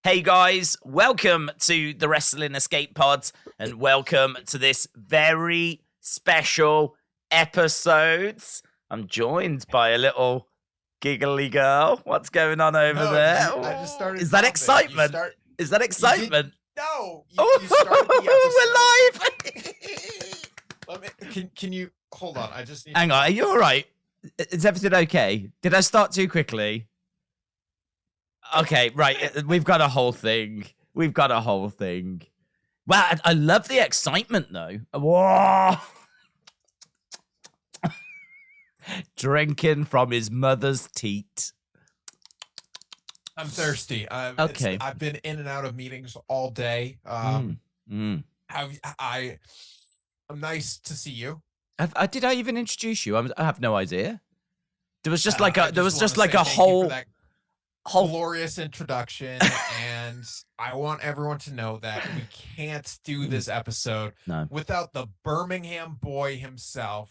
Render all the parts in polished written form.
Hey guys, welcome to the Wrestling Escape Pod and welcome to this very special episode. I'm joined by a little giggly girl. What's going on over there? I just started. Is that excitement? Is that excitement? No, you started the episode. We're live. Can you hold on? I just need. Hang on, are you all right? Is everything okay? Did I start too quickly? Okay, right. We've got a whole thing. Wow, I love the excitement, though. Whoa! Drinking from his mother's teat. I'm thirsty. Okay. I've been in and out of meetings all day. I'm nice to see you. Did I even introduce you? I have no idea. There was just like a whole glorious introduction, and I want everyone to know that we can't do this episode without the Birmingham boy himself,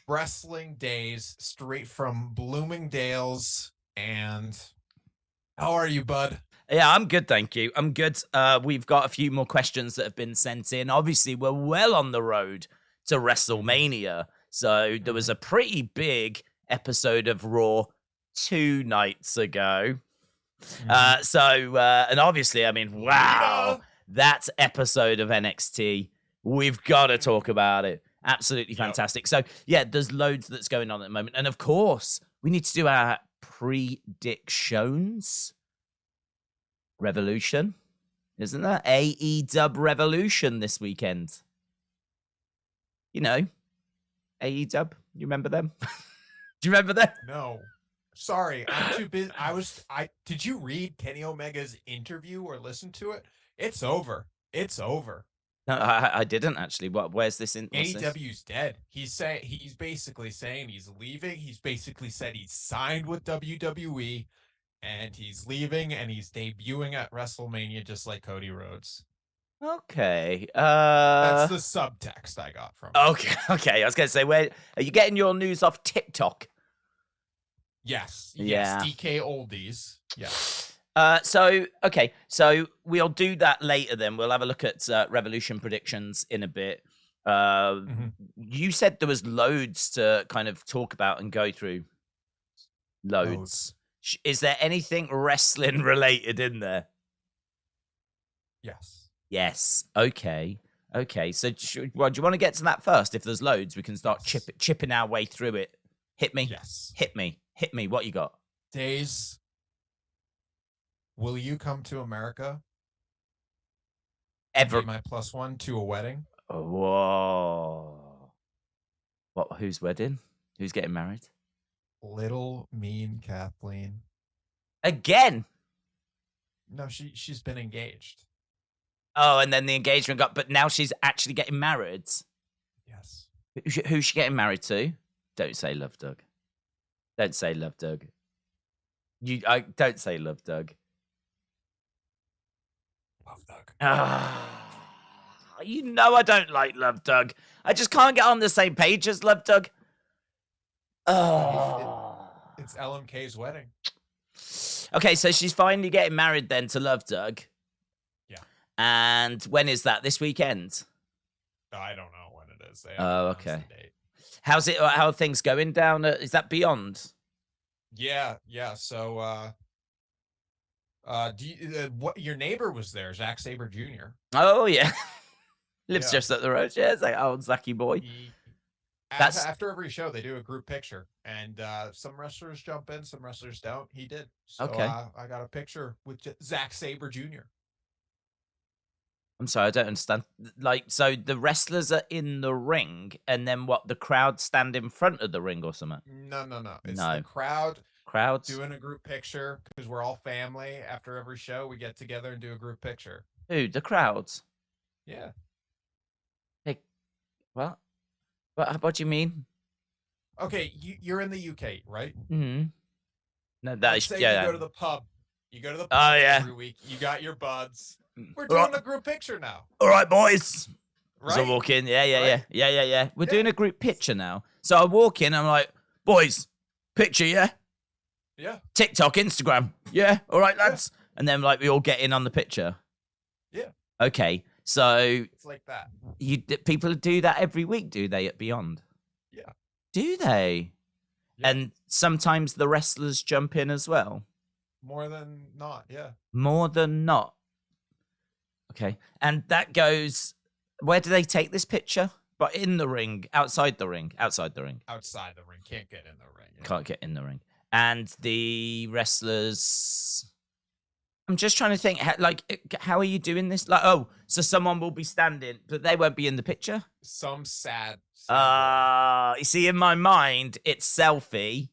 Wrestling Daze, straight from Bloomingdale's. And how are you, bud? Yeah, I'm good, thank you. I'm good. We've got a few more questions that have been sent in. Obviously, we're well on the road to WrestleMania, so there was a pretty big episode of Raw 2 nights ago. And obviously, I mean, wow, that episode of NXT, we've got to talk about it. Absolutely fantastic. So, yeah, there's loads that's going on at the moment. And, of course, we need to do our predictions. Revolution, isn't there? AEW Revolution this weekend. You know, AEW, you remember them? Do you remember them? No. Sorry, I'm too busy. Did you read Kenny Omega's interview or listen to it? It's over. No, I didn't actually. Where's this in? AEW's dead. He's basically saying he's leaving. He's basically said he's signed with WWE and he's leaving and he's debuting at WrestleMania just like Cody Rhodes. Okay. That's the subtext I got from it. Okay. I was gonna say, where are you getting your news off TikTok? Yes. Yeah. DK Oldies. Yes. So we'll do that later then. We'll have a look at Revolution predictions in a bit. You said there was loads to kind of talk about and go through. Loads. Is there anything wrestling related in there? Yes. Okay. So do you want to get to that first? If there's loads, we can start chipping our way through it. Hit me. Yes. Hit me. What you got? Daze, will you come to America? Be my +1 to a wedding? Whoa. What? Whose wedding? Who's getting married? Little mean Kathleen. Again? No, she's been engaged. Oh, and then the engagement but now she's actually getting married? Yes. Who's she getting married to? Don't say Love Doug. Don't say Love Doug. Don't say Love Doug. Love Doug. You know I don't like Love Doug. I just can't get on the same page as Love Doug. It's LMK's wedding. Okay, so she's finally getting married then to Love Doug. Yeah. And when is that? This weekend? I don't know when it is. Okay. How are things going down? Is that Beyond? Yeah. So, what your neighbor was there, Zack Sabre Jr. Oh yeah, lives just up the road. Yeah, it's like old Zacky boy. After every show, they do a group picture, and some wrestlers jump in, some wrestlers don't. He did. So, okay. I got a picture with Zack Sabre Jr. I'm sorry, I don't understand. Like, so the wrestlers are in the ring, and then what? The crowd stand in front of the ring or something? No. It's the crowds doing a group picture because we're all family. After every show, we get together and do a group picture. Who? The crowds? Yeah. Hey, what? What do you mean? Okay, you're in the UK, right? Mm-hmm. No, Let's say you go to the pub. Every week. You got your buds. We're doing a group picture now. All right, boys. Right? So I walk in. Yeah. We're doing a group picture now. So I walk in. I'm like, boys, picture, yeah? Yeah. TikTok, Instagram. Yeah. All right, lads. and then like we all get in on the picture. Yeah. Okay, so it's like that. People do that every week, do they? At Beyond. Yeah. Do they? Yeah. And sometimes the wrestlers jump in as well. More than not, yeah. More than not. Okay, and that goes. Where do they take this picture? But in the ring, outside the ring, outside the ring. Outside the ring, can't get in the ring. Yeah. Can't get in the ring. And the wrestlers. I'm just trying to think, how are you doing this? Like, oh, so someone will be standing, but they won't be in the picture? Some sad you see, in my mind, it's selfie.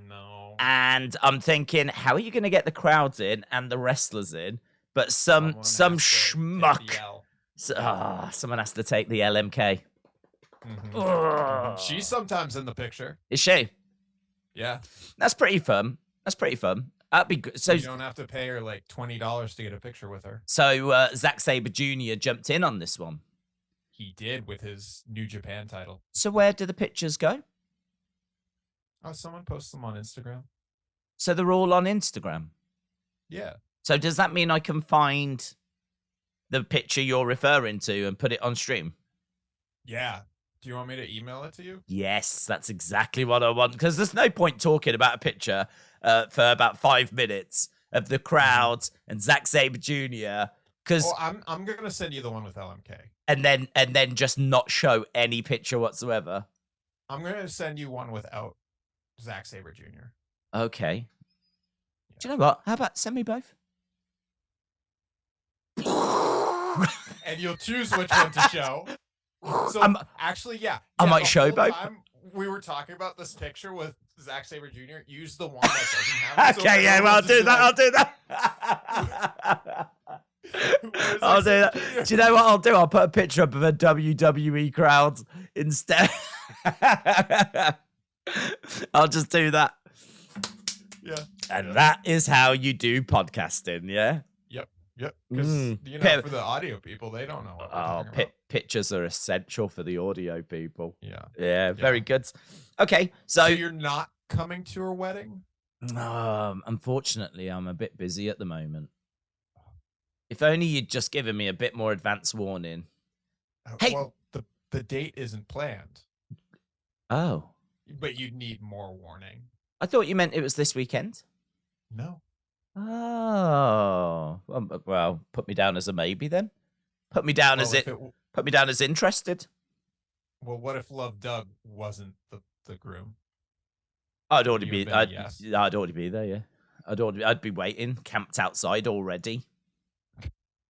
No. And I'm thinking, how are you going to get the crowds in and the wrestlers in? But some schmuck. Someone has to take the LMK. Mm-hmm. She's sometimes in the picture. Is she? Yeah. That's pretty fun. That'd be good. So you don't have to pay her like $20 to get a picture with her. So Zack Sabre Jr. jumped in on this one. He did with his New Japan title. So where do the pictures go? Oh, someone posts them on Instagram. So they're all on Instagram? Yeah. So does that mean I can find the picture you're referring to and put it on stream? Yeah. Do you want me to email it to you? Yes, that's exactly what I want. Because there's no point talking about a picture for about 5 minutes of the crowd and Zack Sabre Jr. Because I'm gonna send you the one with LMK, and then just not show any picture whatsoever. I'm gonna send you one without Zack Sabre Jr. Okay. Yeah. Do you know what? How about send me both? And you'll choose which one to show. So actually, yeah. I might show both. We were talking about this picture with Zack Sabre Jr. Use the one that doesn't have it. Okay, so yeah, well, I'll do that. I'll do that. I'll do that. Do you know what I'll do? I'll put a picture up of a WWE crowd instead. I'll just do that. Yeah. And that is how you do podcasting, yeah? Yep. Because, for the audio people, they don't know what we're talking about. Pictures are essential for the audio people. Yeah. Yeah, very good. Okay, so you're not coming to her wedding? Unfortunately, I'm a bit busy at the moment. If only you'd just given me a bit more advance warning. Hey, well, the date isn't planned. Oh. But you'd need more warning. I thought you meant it was this weekend. No. Oh. Well, put me down as a maybe then. Put me down as interested. Well, what if Love Doug wasn't the groom? I'd already be there, yeah. I'd be waiting, camped outside already.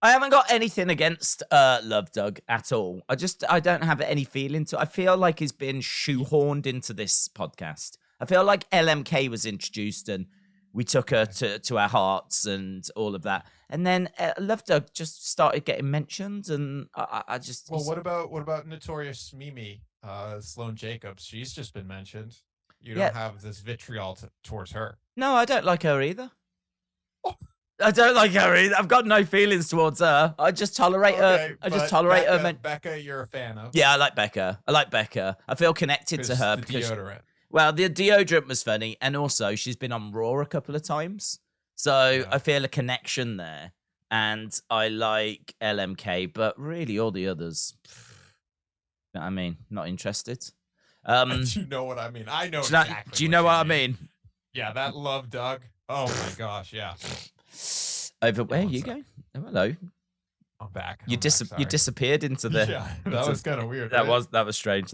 I haven't got anything against Love Doug at all. I don't have any feeling to. I feel like he's been shoehorned into this podcast. I feel like LMK was introduced and we took her to our hearts and all of that, and then Love Doug just started getting mentioned, and I just. Well, what about Notorious Mimi, Sloane Jacobs? She's just been mentioned. You don't have this vitriol towards her. No, I don't like her either. Oh. I don't like her either. I've got no feelings towards her. I just tolerate her. I just tolerate her. Becca, you're a fan of. Yeah, I like Becca. I feel connected to her because deodorant. Well, the deodorant was funny, and also she's been on Raw a couple of times, so I feel a connection there. And I like LMK, but really all the others, you know what I mean? Not interested. Do you know what I mean? I know exactly. Do you know what I mean? Yeah, that Love Doug. Oh my gosh, yeah. Over where are you going? Oh, hello. I'm back. You disappeared into the. Yeah, that was kind of weird. That was strange.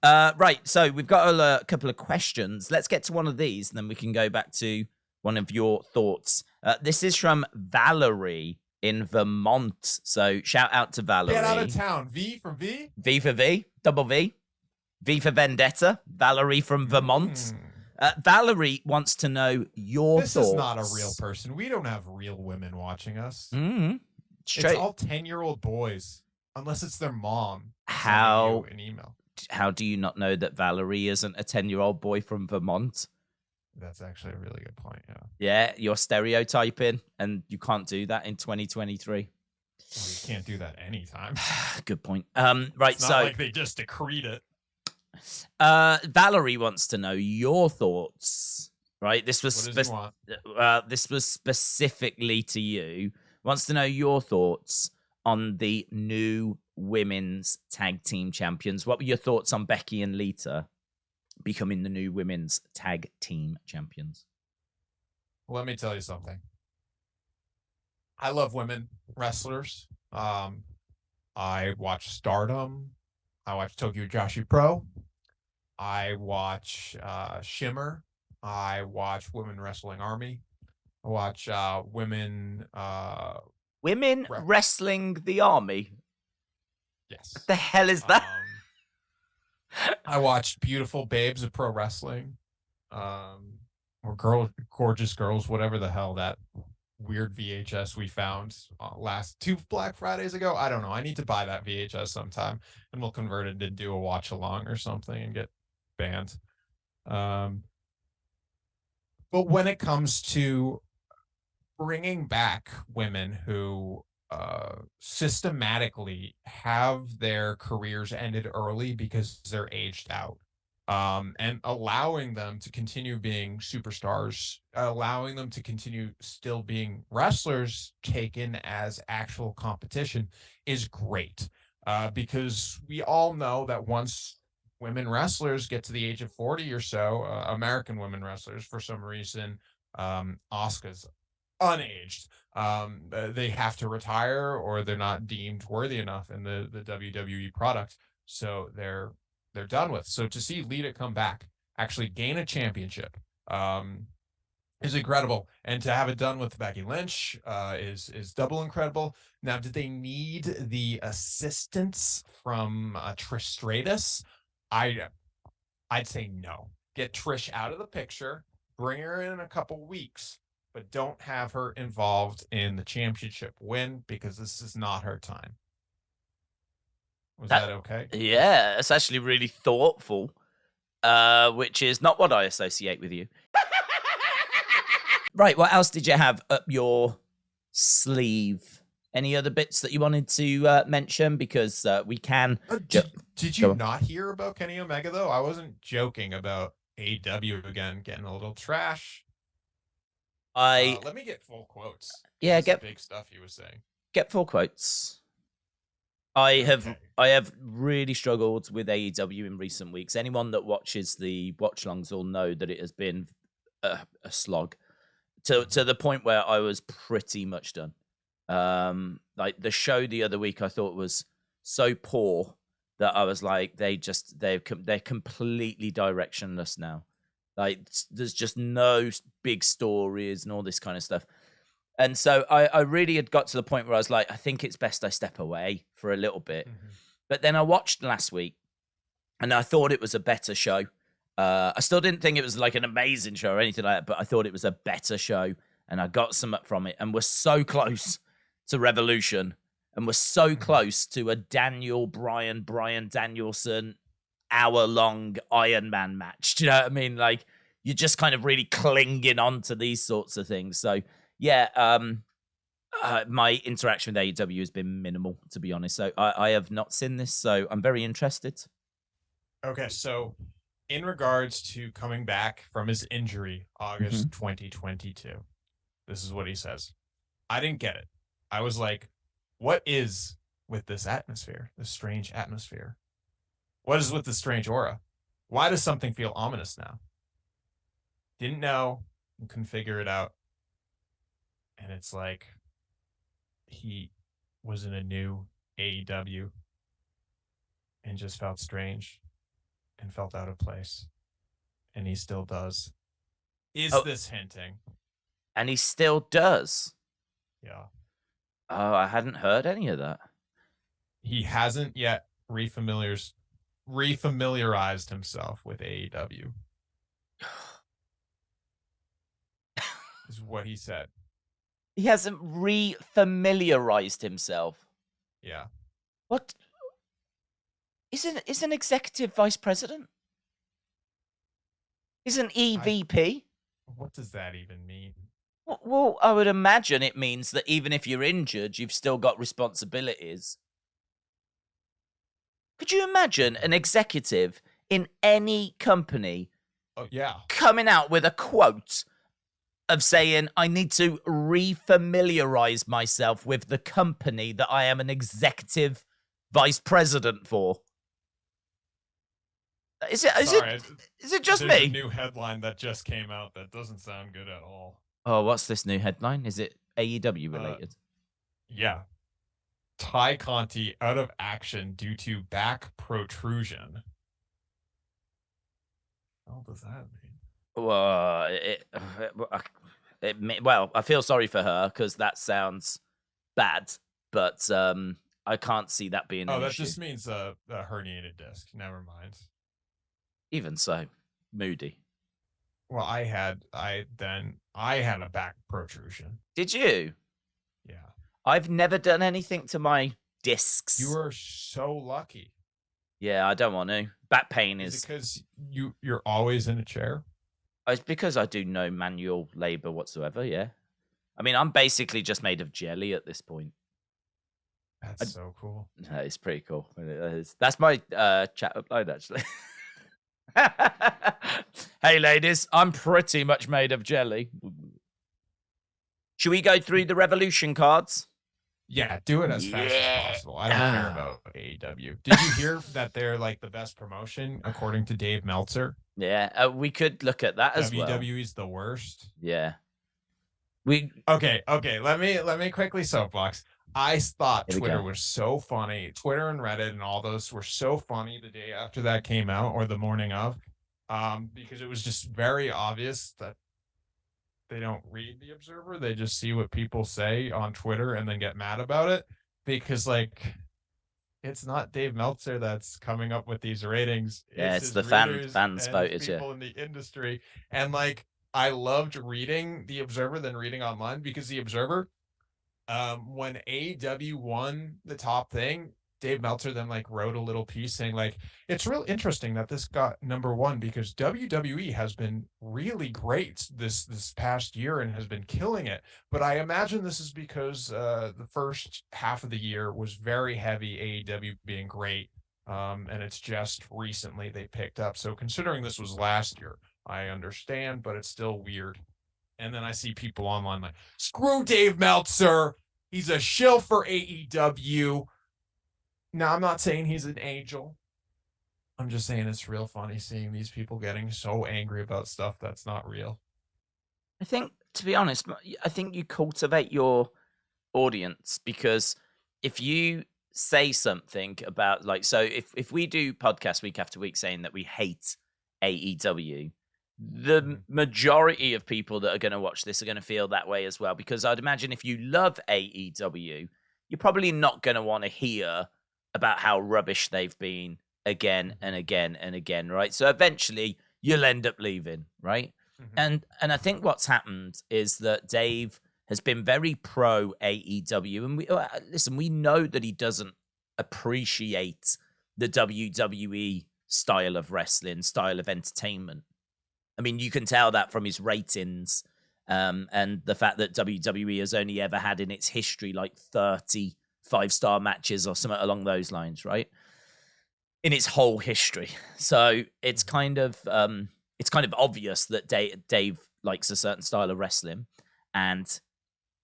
Right, so we've got a couple of questions. Let's get to one of these, and then we can go back to one of your thoughts. This is from Valerie in Vermont. So shout out to Valerie. Get out of town. V for V. V for V. Double V. V for Vendetta. Valerie from Vermont. Valerie wants to know your thoughts. This is not a real person. We don't have real women watching us. Mm-hmm. It's all 10-year-old boys, unless it's their mom. How an email? How do you not know that Valerie isn't a 10-year-old boy from Vermont? That's actually a really good point. Yeah. Yeah, you're stereotyping, and you can't do that in 2023. Well, you can't do that anytime. Good point. Right, it's not like they just decreed it. Valerie wants to know your thoughts right? This was this was specifically to you. Wants to know your thoughts on the new women's tag team champions. What were your thoughts on Becky and Lita becoming the new women's tag team champions? Let me tell you something. I love women wrestlers. I watch Stardom. I watch Tokyo Joshi Pro. I watch Shimmer. I watch Women Wrestling Army. I watch women Wrestling the Army. Yes. What the hell is that? I watched Beautiful Babes of Pro Wrestling. Or Gorgeous Girls, whatever the hell that weird VHS we found last 2 Black Fridays ago. I don't know. I need to buy that VHS sometime, and we'll convert it to do a watch along or something and get banned. But when it comes to bringing back women who systematically have their careers ended early because they're aged out, and allowing them to continue being superstars, allowing them to continue still being wrestlers taken as actual competition is great. Because we all know that once women wrestlers get to the age of 40 or so, American women wrestlers, for some reason, Asuka's unaged. They have to retire, or they're not deemed worthy enough in the WWE product. So they're done with. So to see Lita come back, actually gain a championship, is incredible. And to have it done with Becky Lynch is double incredible. Now, did they need the assistance from Trish Stratus? I'd say no. Get Trish out of the picture, bring her in a couple weeks, but don't have her involved in the championship win, because this is not her time. Was that okay? Yeah, it's actually really thoughtful, which is not what I associate with you. Right, what else did you have up your sleeve? Any other bits that you wanted to mention? Because we can... Did you not hear about Kenny Omega, though? I wasn't joking about AEW again getting a little trash. Let me get full quotes. Yeah, get big stuff he was saying. Get full quotes. I have really struggled with AEW in recent weeks. Anyone that watches the watch-alongs will know that it has been a slog to the point where I was pretty much done. Like the show the other week, I thought was so poor that I was like, they're completely directionless now. Like there's just no big stories and all this kind of stuff. And so I really had got to the point where I was like, I think it's best I step away for a little bit. Mm-hmm. But then I watched last week and I thought it was a better show. I still didn't think it was like an amazing show or anything like that, but I thought it was a better show and I got some up from it, and we're so close to Revolution, and we're so close to a Bryan Danielson hour-long Iron Man match. Do you know what I mean? Like, you're just kind of really clinging on to these sorts of things. So, yeah, my interaction with AEW has been minimal, to be honest. So I have not seen this, so I'm very interested. Okay, so in regards to coming back from his injury, August 2022, this is what he says. I didn't get it. I was like, what is with this atmosphere, this strange atmosphere? What is with the strange aura? Why does something feel ominous now? Didn't know and couldn't figure it out. And it's like he was in a new AEW and just felt strange and felt out of place. And he still does. Is this hinting? And he still does? Yeah. Oh, I hadn't heard any of that. He hasn't yet refamiliarized himself with AEW. Is what he said. He hasn't refamiliarized himself. Yeah. What? Is an executive vice president? Is an EVP? What does that even mean? Well, I would imagine it means that even if you're injured, you've still got responsibilities. Could you imagine an executive in any company Oh, yeah. Coming out with a quote of saying, I need to refamiliarize myself with the company that I am an executive vice president for. Is it just There's me? a new headline that just came out that doesn't sound good at all. Oh, what's this new headline? Is it AEW related? Yeah. Ty Conti out of action due to back protrusion. What does that mean? Well, I feel sorry for her because that sounds bad, but I can't see that being an issue. Just means a herniated disc. Never mind. Even so, moody. Well, I had a back protrusion. Did you? Yeah. I've never done anything to my discs. You are so lucky. Yeah, I don't want to. Back pain is it because you're always in a chair? It's because I do no manual labor whatsoever. Yeah, I mean, I'm basically just made of jelly at this point. That's so cool. It's pretty cool. That's my chat upload actually. Hey, ladies, I'm pretty much made of jelly. Should we go through the Revolution cards? Yeah, do it as fast as possible. I don't care about AEW. Did you hear that they're like the best promotion according to Dave Meltzer? Yeah, we could look at that as well. WWE's the worst. Yeah. Okay. Let me quickly soapbox. I thought Twitter was so funny. Twitter and Reddit and all those were so funny the day after that came out or the morning of, because it was just very obvious that they don't read the Observer. They just see what people say on Twitter and then get mad about it because, like, it's not Dave Meltzer that's coming up with these ratings. Yeah, it's the fans voted. People in the industry. And, like, I loved reading the Observer than reading online because the Observer, when AEW won the top thing, Dave Meltzer then like wrote a little piece saying like, it's real interesting that this got #1 because WWE has been really great this past year and has been killing it. But I imagine this is because the first half of the year was very heavy AEW being great. And it's just recently they picked up. So considering this was last year, I understand, but it's still weird. And then I see people online like, screw Dave Meltzer. He's a shill for AEW. Now, I'm not saying he's an angel. I'm just saying it's real funny seeing these people getting so angry about stuff that's not real. I think, to be honest, I think you cultivate your audience because if you say something about, like, so if we do podcasts week after week saying that we hate AEW, the majority of people that are going to watch this are going to feel that way as well. Because I'd imagine if you love AEW, you're probably not going to want to hear about how rubbish they've been again and again and again, right? So eventually you'll end up leaving, right? And I think what's happened is that Dave has been very pro AEW, and we know that he doesn't appreciate the WWE style of wrestling, style of entertainment. I mean, you can tell that from his ratings, and the fact that WWE has only ever had in its history like 30 5-star matches or something along those lines, right? In its whole history. So it's kind of obvious that Dave likes a certain style of wrestling and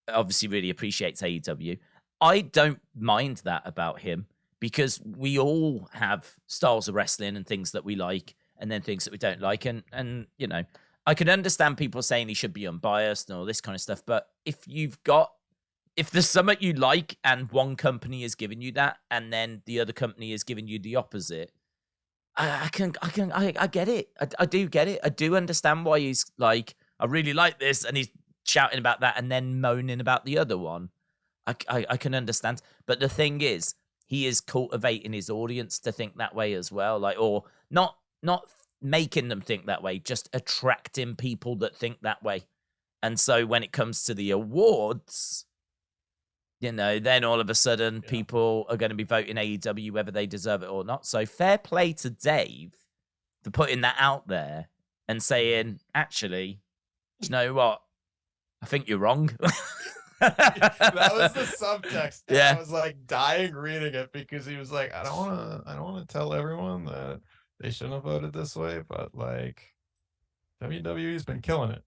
obviously really appreciates AEW. I don't mind that about him because we all have styles of wrestling and things that we like and then things that we don't like. And you know, I can understand people saying he should be unbiased and all this kind of stuff, but if there's something you like and one company is giving you that and then the other company is giving you the opposite, I get it. I do get it. I do understand why he's like, I really like this, and he's shouting about that and then moaning about the other one. I can understand. But the thing is, he is cultivating his audience to think that way as well. Like, or not making them think that way, just attracting people that think that way. And so when it comes to the awards, you know, then all of a sudden people are going to be voting AEW whether they deserve it or not. So fair play to Dave for putting that out there and saying, actually, you know what? I think you're wrong. That was the subtext. Yeah. I was like dying reading it because he was like, I don't want to tell everyone that they shouldn't have voted this way, but like, WWE's been killing it.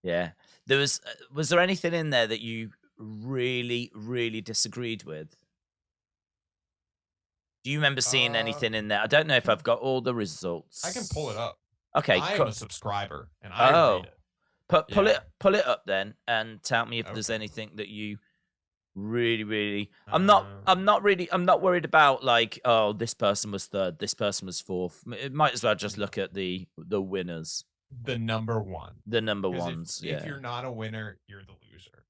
Yeah. Was there anything in there that you really, really disagreed with? Do you remember seeing anything in there? I don't know if I've got all the results. I can pull it up. Okay. I am a subscriber and I read it. Pull it up then and tell me if there's anything that you really I'm not worried about like, oh, this person was third, this person was fourth. It might as well just look at the winners. The number one. The number ones. If you're not a winner, you're the loser.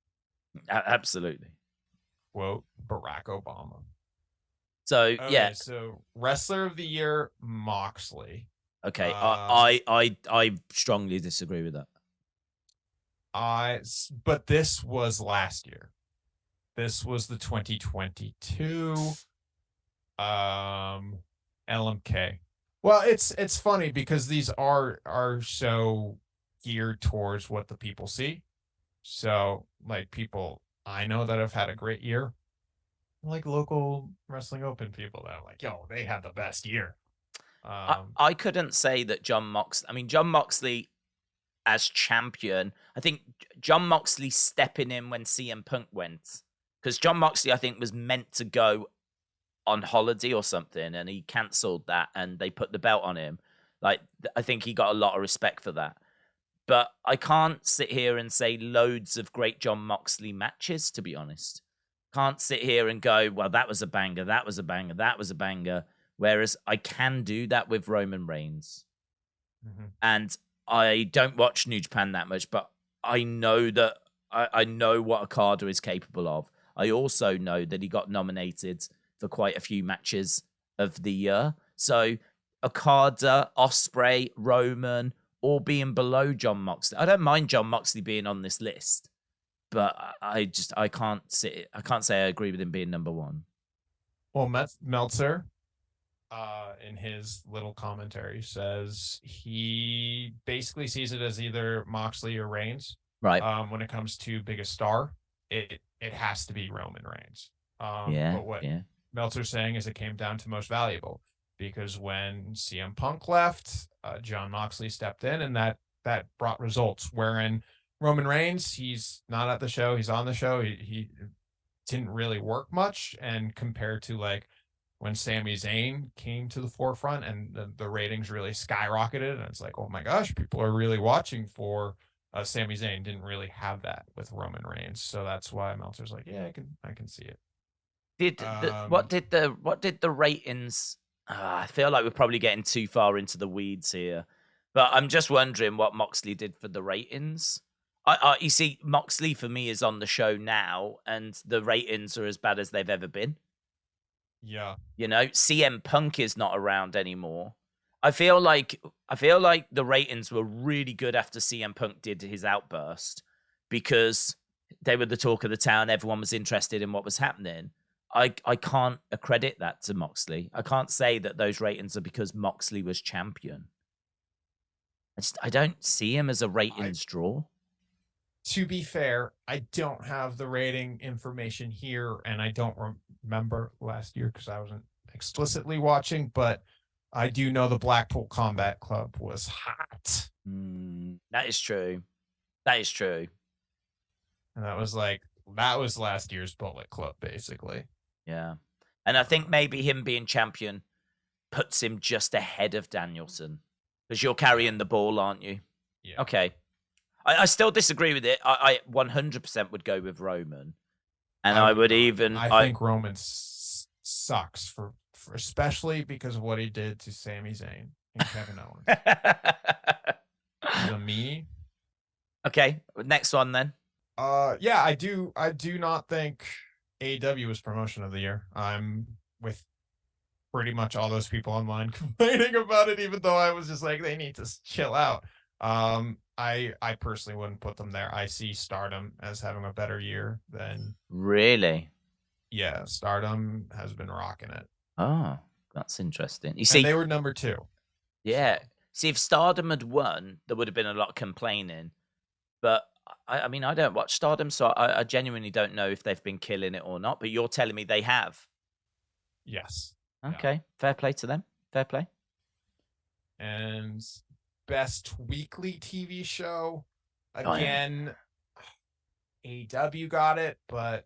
Absolutely. Quote Barack Obama. So So wrestler of the year, Moxley. Okay. I strongly disagree with that. But this was last year. This was the 2022 LMK. Well, it's funny because these are so geared towards what the people see. So like people I know that have had a great year, like local wrestling open people that are like, yo, they had the best year. I couldn't say that John Moxley as champion, I think John Moxley stepping in when CM Punk went, because John Moxley, I think, was meant to go on holiday or something, and he cancelled that, and they put the belt on him. Like, I think he got a lot of respect for that. But I can't sit here and say loads of great John Moxley matches, to be honest. Can't sit here and go, well, that was a banger, that was a banger, that was a banger. Whereas I can do that with Roman Reigns. Mm-hmm. And I don't watch New Japan that much, but I know that I know what Okada is capable of. I also know that he got nominated for quite a few matches of the year. So Okada, Ospreay, Roman, all being below John Moxley. I don't mind John Moxley being on this list, but I can't say I agree with him being number one. Well, Meltzer, in his little commentary, says he basically sees it as either Moxley or Reigns. Right. When it comes to biggest star, it has to be Roman Reigns. But what Meltzer's saying is it came down to most valuable, because when CM Punk left, John Moxley stepped in, and that brought results. Wherein Roman Reigns, he's not at the show, he's on the show. He didn't really work much, and compared to like when Sami Zayn came to the forefront and the ratings really skyrocketed, and it's like, oh my gosh, people are really watching for Sami Zayn. Didn't really have that with Roman Reigns, so that's why Meltzer's like, yeah, I can see it. What did the ratings? I feel like we're probably getting too far into the weeds here, but I'm just wondering what Moxley did for the ratings. You see, Moxley for me is on the show now, and the ratings are as bad as they've ever been. Yeah. You know, CM Punk is not around anymore. I feel like the ratings were really good after CM Punk did his outburst, because they were the talk of the town. Everyone was interested in what was happening. I can't accredit that to Moxley. I can't say that those ratings are because Moxley was champion. I don't see him as a ratings draw. To be fair, I don't have the rating information here, and I don't remember last year because I wasn't explicitly watching, but I do know the Blackpool Combat Club was hot. That is true. That is true. And that was last year's Bullet Club, basically. Yeah. And I think maybe him being champion puts him just ahead of Danielson, because you're carrying the ball, aren't you? Yeah. Okay. I still disagree with it. I 100% would go with Roman. And I would even... I think Roman sucks, for especially because of what he did to Sami Zayn and Kevin Owens. He's a meanie. Okay, next one then. Yeah, I do not think AEW was promotion of the year. I'm with pretty much all those people online complaining about it, even though I was just like, they need to chill out. I personally wouldn't put them there. I see Stardom as having a better year than... Really? Yeah, Stardom has been rocking it. Oh, that's interesting. You see, and they were number 2. Yeah. See, if Stardom had won, there would have been a lot of complaining. But I mean, I don't watch Stardom, so I genuinely don't know if they've been killing it or not. But you're telling me they have. Yes. Okay. Yeah. Fair play to them. Fair play. And best weekly TV show. Again, AEW got it, but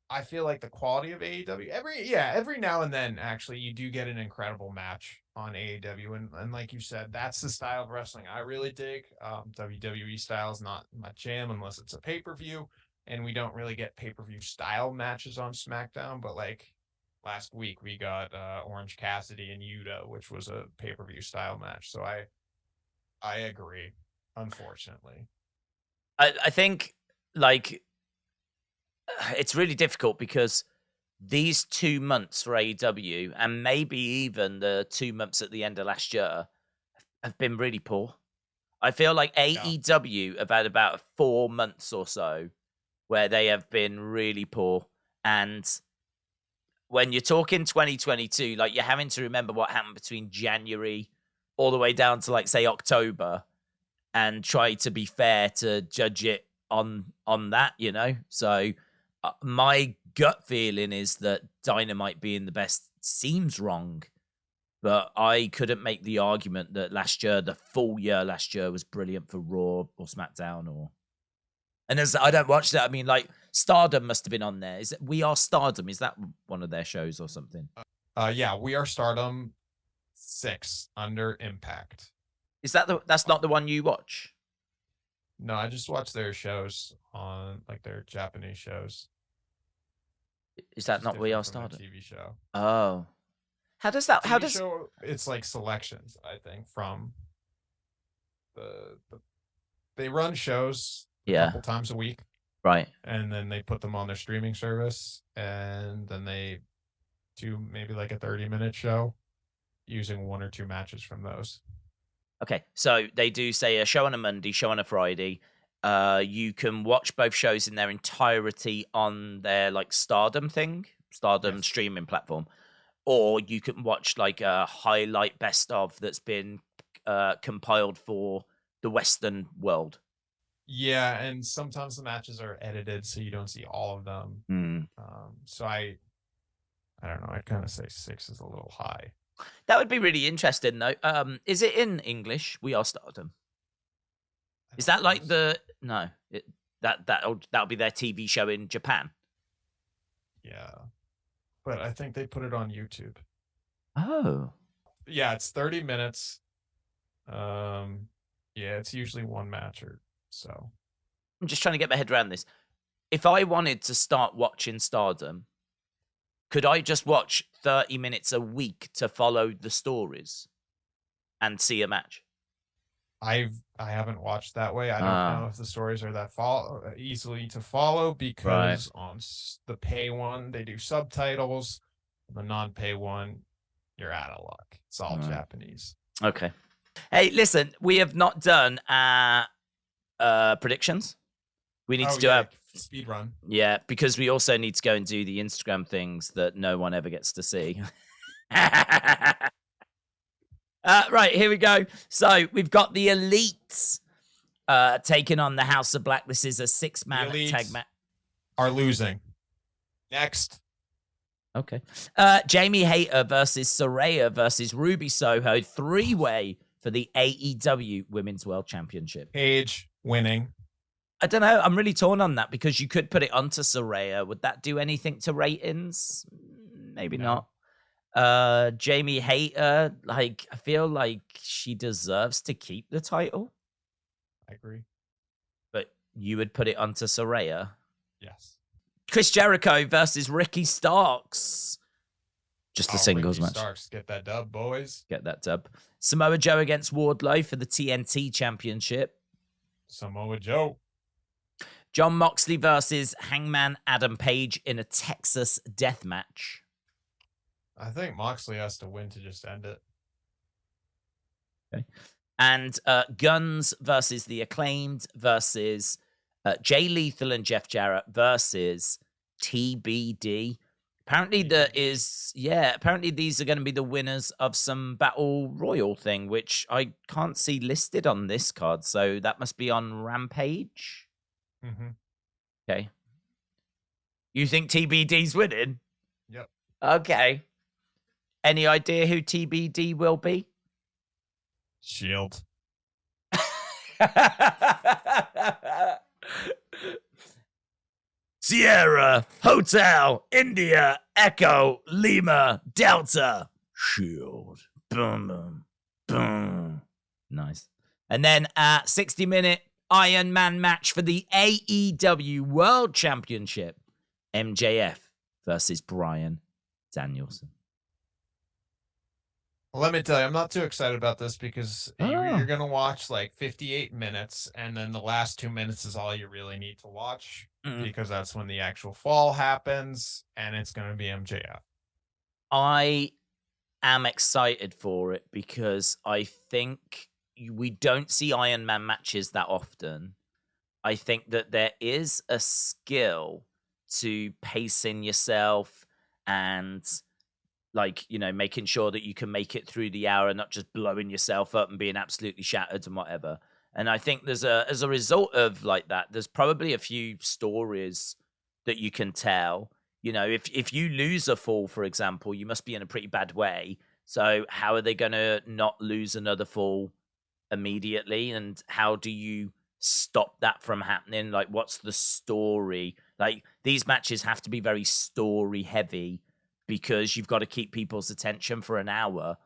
I feel like the quality of AEW every now and then actually you do get an incredible match on AEW, and like you said, that's the style of wrestling I really dig. WWE style is not my jam unless it's a pay-per-view, and we don't really get pay-per-view style matches on SmackDown, but like last week we got Orange Cassidy and Yuta, which was a pay-per-view style match. So I agree, unfortunately. I think like it's really difficult because these 2 months for AEW and maybe even the 2 months at the end of last year have been really poor. I feel like AEW have had about 4 months or so where they have been really poor. And when you're talking 2022, like you're having to remember what happened between January all the way down to like say October and try to be fair to judge it on that, you know? So my gut feeling is that Dynamite being the best seems wrong, but I couldn't make the argument that the full year last year was brilliant for Raw or SmackDown and as I don't watch that. I mean, like Stardom must have been on there. Is it We Are Stardom? Is that one of their shows or something? Yeah, We Are Stardom 6 under Impact. Is that's not the one you watch? No, I just watch their shows on like their Japanese shows. Is that not We Are Stardom? TV show. Oh, how does that? How does show? It's like selections, I think, from the they run shows a couple times a week, right? And then they put them on their streaming service, and then they do maybe like a 30-minute show using 1 or 2 matches from those. Okay, so they do say a show on a Monday, show on a Friday. You can watch both shows in their entirety on their like Stardom streaming platform, or you can watch like a highlight best of that's been compiled for the Western world. Yeah, and sometimes the matches are edited, so you don't see all of them. So I don't know. I'd kind of say 6 is a little high. That would be really interesting, though. Is it in English? We Are Stardom. Is that like that'll be their TV show in Japan? Yeah, but I think they put it on YouTube. Oh, yeah, it's 30 minutes. Yeah, it's usually 1 match or so. I'm just trying to get my head around this. If I wanted to start watching Stardom, could I just watch 30 minutes a week to follow the stories and see a match? I haven't watched that way. I don't know if the stories are that easily to follow because on the pay one, they do subtitles. The non-pay one, you're out of luck. It's all Japanese. Okay. Hey, listen, we have not done predictions. We need to do our speed run. Yeah, because we also need to go and do the Instagram things that no one ever gets to see. Right, here we go. So we've got the Elites taking on the House of Black. This is a 6-man tag match. Are losing. Next. Okay. Jamie Hayter versus Saraya versus Ruby Soho. 3-way for the AEW Women's World Championship. Paige winning. I don't know. I'm really torn on that because you could put it onto Saraya. Would that do anything to ratings? Maybe not. Jamie Hayter, like, I feel like she deserves to keep the title. I agree. But you would put it onto Saraya? Yes. Chris Jericho versus Ricky Starks. Just a singles match. Starks, get that dub, boys. Get that dub. Samoa Joe against Wardlow for the TNT Championship. Samoa Joe. Jon Moxley versus Hangman Adam Page in a Texas death match. I think Moxley has to win to just end it. Okay. And Guns versus the Acclaimed versus Jay Lethal and Jeff Jarrett versus TBD. Apparently apparently these are going to be the winners of some Battle Royal thing, which I can't see listed on this card. So that must be on Rampage. Mm-hmm. Okay. You think TBD's winning? Yep. Okay. Any idea who TBD will be? Shield. Sierra, Hotel, India, Echo, Lima, Delta, Shield. Boom, boom, boom. Nice. And then a 60-minute Iron Man match for the AEW World Championship. MJF versus Bryan Danielson. Let me tell you, I'm not too excited about this because you're going to watch like 58 minutes, and then the last 2 minutes is all you really need to watch because that's when the actual fall happens, and it's going to be MJF. I am excited for it because I think we don't see Iron Man matches that often. I think that there is a skill to pacing yourself and making sure that you can make it through the hour and not just blowing yourself up and being absolutely shattered and whatever. And I think as a result of like that, there's probably a few stories that you can tell. If you lose a fall, for example, you must be in a pretty bad way. So how are they going to not lose another fall immediately? And how do you stop that from happening? Like, what's the story? Like, these matches have to be very story heavy because you've got to keep people's attention for an hour.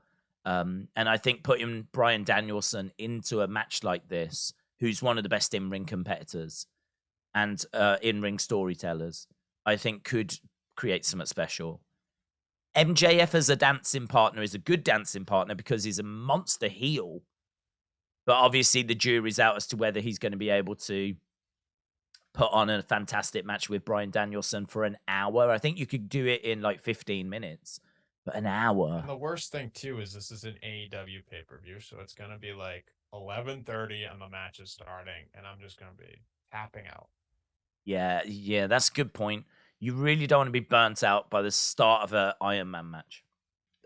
And I think putting Bryan Danielson into a match like this, who's one of the best in-ring competitors and in-ring storytellers, I think could create something special. MJF as a dancing partner is a good dancing partner because he's a monster heel. But obviously the jury's out as to whether he's going to be able to put on a fantastic match with Bryan Danielson for an hour. I think you could do it in like 15 minutes, but an hour. And the worst thing too is this is an AEW pay-per-view, so it's going to be like 11:30 and the match is starting, and I'm just going to be tapping out. Yeah, that's a good point. You really don't want to be burnt out by the start of an Iron Man match.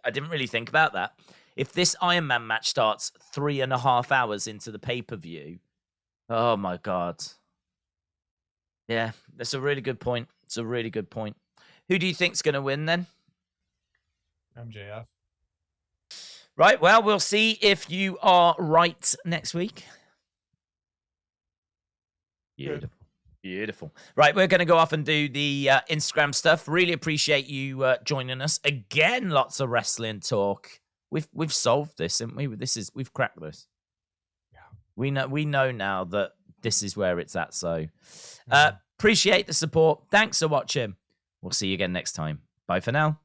I didn't really think about that. If this Iron Man match starts 3.5 hours into the pay-per-view, oh my God. Yeah, that's a really good point. It's a really good point. Who do you think's going to win then? MJF. Right, well, we'll see if you are right next week. Beautiful. Right, we're going to go off and do the Instagram stuff. Really appreciate you joining us. Again, lots of wrestling talk. We've solved this, haven't we? We've cracked this. Yeah. We know now that this is where it's at. So appreciate the support. Thanks for watching. We'll see you again next time. Bye for now.